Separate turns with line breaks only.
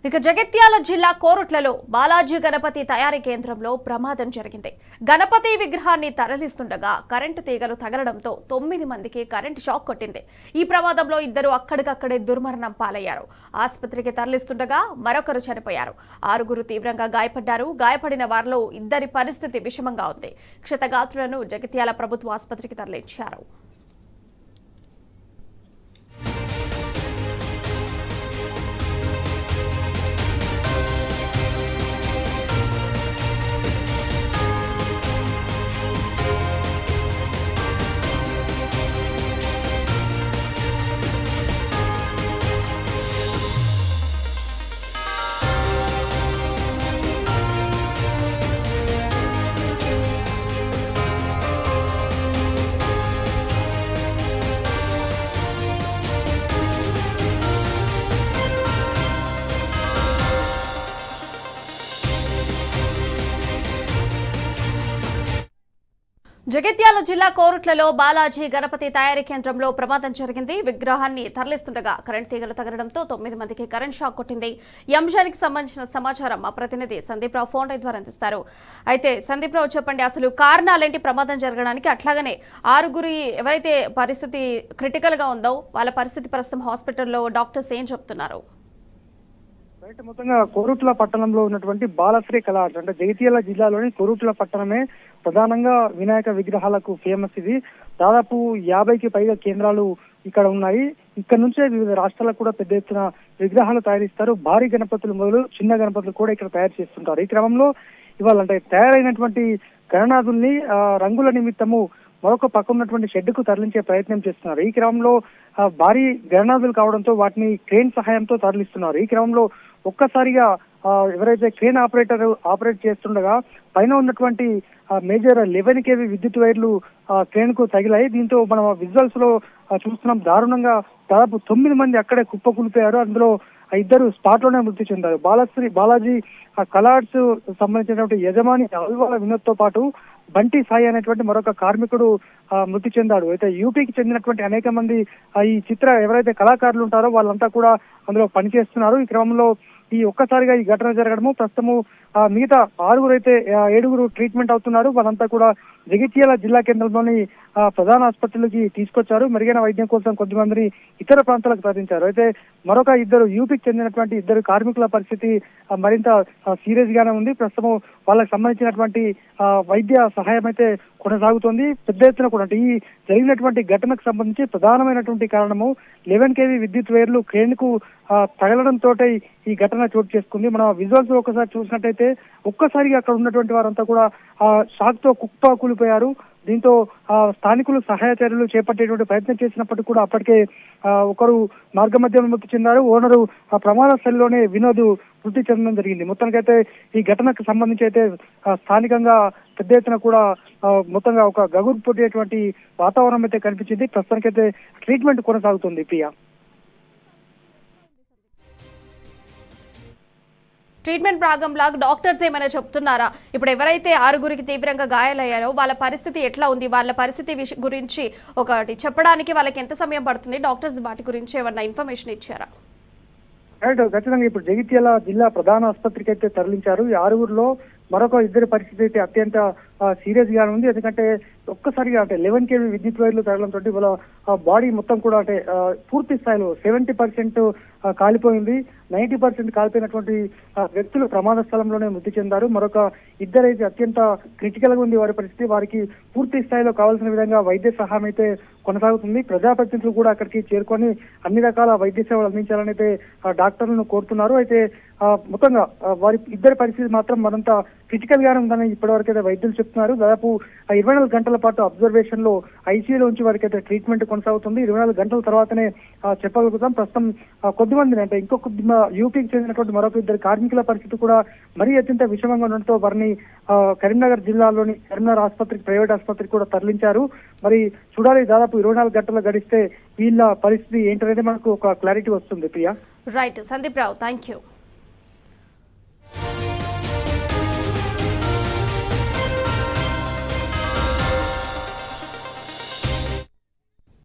ఇక జగిత్యాల జిల్లా కోరుట్లలో బాలాజీ గణపతి తయారీ కేంద్రంలో ప్రమాదం జరిగింది. గణపతి విగ్రహాన్ని తరలిస్తుండగా కరెంటు తీగలు తగలడంతో 9 మందికి కరెంటు షాక్ కొట్టింది. ఈ ప్రమాదంలో ఇద్దరు అక్కడికక్కడే దుర్మరణం పాలయ్యారు. ఆసుపత్రికి తరలిస్తుండగా మరొకరు చనిపోయారు. 6 తీవ్రంగా గాయపడ్డారు. గాయపడిన వారిలో ఇద్దరి పరిస్థితి విషమంగా ఉంది. క్షతగాత్రులను జగిత్యాల ప్రభుత్వ ఆసుపత్రికి తరలించారు. జగిత్యాల జిల్లా కోరుట్లలో బాలాజీ గణపతి తయారీ కేంద్రంలో ప్రమాదం జరిగింది. విగ్రహాన్ని తరలిస్తుండగా కరెంట్ తీగలు తగలడంతో 9 మందికి కరెంట్ షాక్ కొట్టింది. ఈ అంశానికి సంబంధించిన సమాచారం మా ప్రతినిధి సందీప్ రావు ఫోన్ లైన్ ద్వారా అందిస్తారు. అయితే సందీప్ రావు, చెప్పండి, అసలు కారణాలేంటి ప్రమాదం జరగడానికి? అట్లాగనే 6 ఎవరైతే పరిస్థితి క్రిటికల్ గా ఉందో వాళ్ళ పరిస్థితి ప్రస్తుతం హాస్పిటల్లో డాక్టర్స్ ఏం చెప్తున్నారు?
మొత్తంగా కోరుట్ల పట్టణంలో ఉన్నటువంటి బాలశ్రీ కళా ఆర్ట్స్ అంటే జగిత్యాల జిల్లాలోని కోరుట్ల పట్టణమే ప్రధానంగా వినాయక విగ్రహాలకు ఫేమస్. ఇది దాదాపు 50కి పైగా కేంద్రాలు ఇక్కడ ఉన్నాయి. ఇక్కడ నుంచే వివిధ రాష్ట్రాలకు కూడా పెద్ద ఎత్తున విగ్రహాలు తయారిస్తారు. భారీ గణపతులు మొదలు చిన్న గణపతులు కూడా ఇక్కడ తయారు చేస్తుంటారు. ఈ క్రమంలో ఇవాళ అంటే తయారైనటువంటి గణనాథుల్ని రంగుల నిమిత్తము మరొక పక్క ఉన్నటువంటి షెడ్డుకు తరలించే ప్రయత్నం చేస్తున్నారు. ఈ క్రమంలో భారీ గణనాథులు కావడంతో వాటిని క్రేన్ సహాయంతో తరలిస్తున్నారు. ఈ క్రమంలో ఒక్కసారిగా ఎవరైతే క్రేన్ ఆపరేట్ చేస్తుండగా పైన ఉన్నటువంటి మేజర్ 11 kV విద్యుత్ వైర్లు క్రేన్ కు తగిలాయి. దీంతో మనం విజువల్స్ లో చూస్తున్నాం. దారుణంగా దాదాపు 9 మంది అక్కడే కుప్పకూలిపోయారు. అందులో 2 స్పాట్ లోనే మృతి చెందారు. బాలాజీ కలార్స్ సంబంధించినటువంటి యజమాని అల్వాల వినోద్ తో పాటు బంటి సాయి అనేటువంటి మరొక కార్మికుడు మృతి చెందాడు. అయితే యూపీకి చెందినటువంటి అనేక మంది ఈ ఎవరైతే కళాకారులు ఉంటారో వాళ్ళంతా కూడా అందులో పనిచేస్తున్నారు. ఈ క్రమంలో ఈ ఒక్కసారిగా ఈ ఘటన జరగడము ప్రస్తుతము మిగతా 6 అయితే 7 ట్రీట్మెంట్ అవుతున్నారు. వాళ్ళంతా కూడా జగిత్యాల జిల్లా కేంద్రంలోని ప్రధాన ఆసుపత్రులకి తీసుకొచ్చారు. మెరుగైన వైద్యం కోసం కొద్దిమందిని ఇతర ప్రాంతాలకు తరలించారు. అయితే మరొక 2 యూపీకి చెందినటువంటి 2 కార్మికుల పరిస్థితి మరింత సీరియస్ గానే ఉంది. ప్రస్తుతం వాళ్ళకి సంబంధించినటువంటి వైద్య సహాయం అయితే కొనసాగుతోంది. పెద్ద ఎత్తున కూడా అంటే ఈ జరిగినటువంటి ఘటనకు సంబంధించి ప్రధానమైనటువంటి కారణము 11 kV విద్యుత్ వైర్లు క్రేన్ కు తగలడంతో ఈ ఘటన చోటు చేసుకుంది. మన విజువల్స్ ఒకసారి చూసినట్టయితే ఒక్కసారిగా అక్కడ ఉన్నటువంటి వారంతా కూడా షాక్ తో కుప్పకూలిపోయారు. దీంతో స్థానికులు సహాయ చర్యలు చేపట్టేటువంటి ప్రయత్నం చేసినప్పటికీ కూడా అప్పటికే ఒకరు మార్గ మధ్యంలో మృతి చెందారు. ఓనరు ప్రమాద స్థలిలోనే వినోద్ మృతి చెందడం జరిగింది. మొత్తానికైతే ఈ ఘటనకు సంబంధించి అయితే స్థానికంగా పెద్ద ఎత్తున కూడా మొత్తంగా ఒక గగురు పొట్టేటువంటి వాతావరణం అయితే కనిపించింది. ప్రస్తుతానికైతే ట్రీట్మెంట్ కొనసాగుతుంది. ప్రియా,
ట్రీట్మెంట్ భాగంలో డాక్టర్స్ ఏమైనా చెప్తున్నారా? ఇప్పుడు ఎవరైతే 6 తీవ్రంగా గాయాలయ్యారో వాళ్ళ పరిస్థితి ఎట్లా ఉంది? వాళ్ళ పరిస్థితి గురించి ఒకటి చెప్పడానికి వాళ్ళకి ఎంత సమయం పడుతుంది? డాక్టర్స్ వాటి గురించి ఏమన్నా ఇన్ఫర్మేషన్ ఇచ్చారా?
ఖచ్చితంగా ఇప్పుడు జగిత్యాల జిల్లా ప్రధాన ఆసుపత్రికి అయితే తరలించారు. ఈ 6లో మరొక 2 పరిస్థితి అయితే అత్యంత సీరియస్ గా ఉంది. ఎందుకంటే ఒక్కసారిగా అంటే 11 kV విద్యుత్ వైర్లు తగలంతో వాళ్ళ బాడీ మొత్తం కూడా అంటే పూర్తి స్థాయిలో 70% కాలిపోయింది. 90% కాలిపోయినటువంటి వ్యక్తులు ప్రమాద స్థలంలోనే మృతి చెందారు. మరొక 2 అయితే అత్యంత క్రిటికల్ గా ఉంది వారి పరిస్థితి. వారికి పూర్తి స్థాయిలో కావాల్సిన విధంగా వైద్య సహాయం అయితే కొనసాగుతుంది. ప్రజాప్రతినిధులు కూడా అక్కడికి చేరుకొని అన్ని రకాల వైద్య సేవలు అందించాలని అయితే డాక్టర్లను కోరుతున్నారు. అయితే మొత్తంగా వారి 2 పరిస్థితి మాత్రం మరింత క్రిటికల్ గానే ఉందని ఇప్పటివరకు అయితే వైద్యులు చెప్తున్నారు. దాదాపు 24 గంటల పాటు అబ్జర్వేషన్ లో ఐసీయూలో ఉంచి వారికి అయితే ట్రీట్మెంట్ కొనసాగుతుంది. 24 గంటల తర్వాతనే చెప్పగలుగుతాం. ప్రస్తుతం కొద్దిమందిని అంటే ఇంకొక యూపీకి చెందినటువంటి మరొక 2 కార్మికుల పరిస్థితి కూడా మరీ అత్యంత విషమంగా ఉండడంతో వారిని కరీంనగర్ జిల్లాలోని కరీంనగర్ ఆసుపత్రికి, ప్రైవేట్ ఆసుపత్రికి కూడా తరలించారు. మరి చూడాలి, దాదాపు 24 గంటలు గడిస్తే వీళ్ళ పరిస్థితి ఏంటనేది మనకు ఒక క్లారిటీ వస్తుంది. Priya,
right. Sandeep Rao, thank you.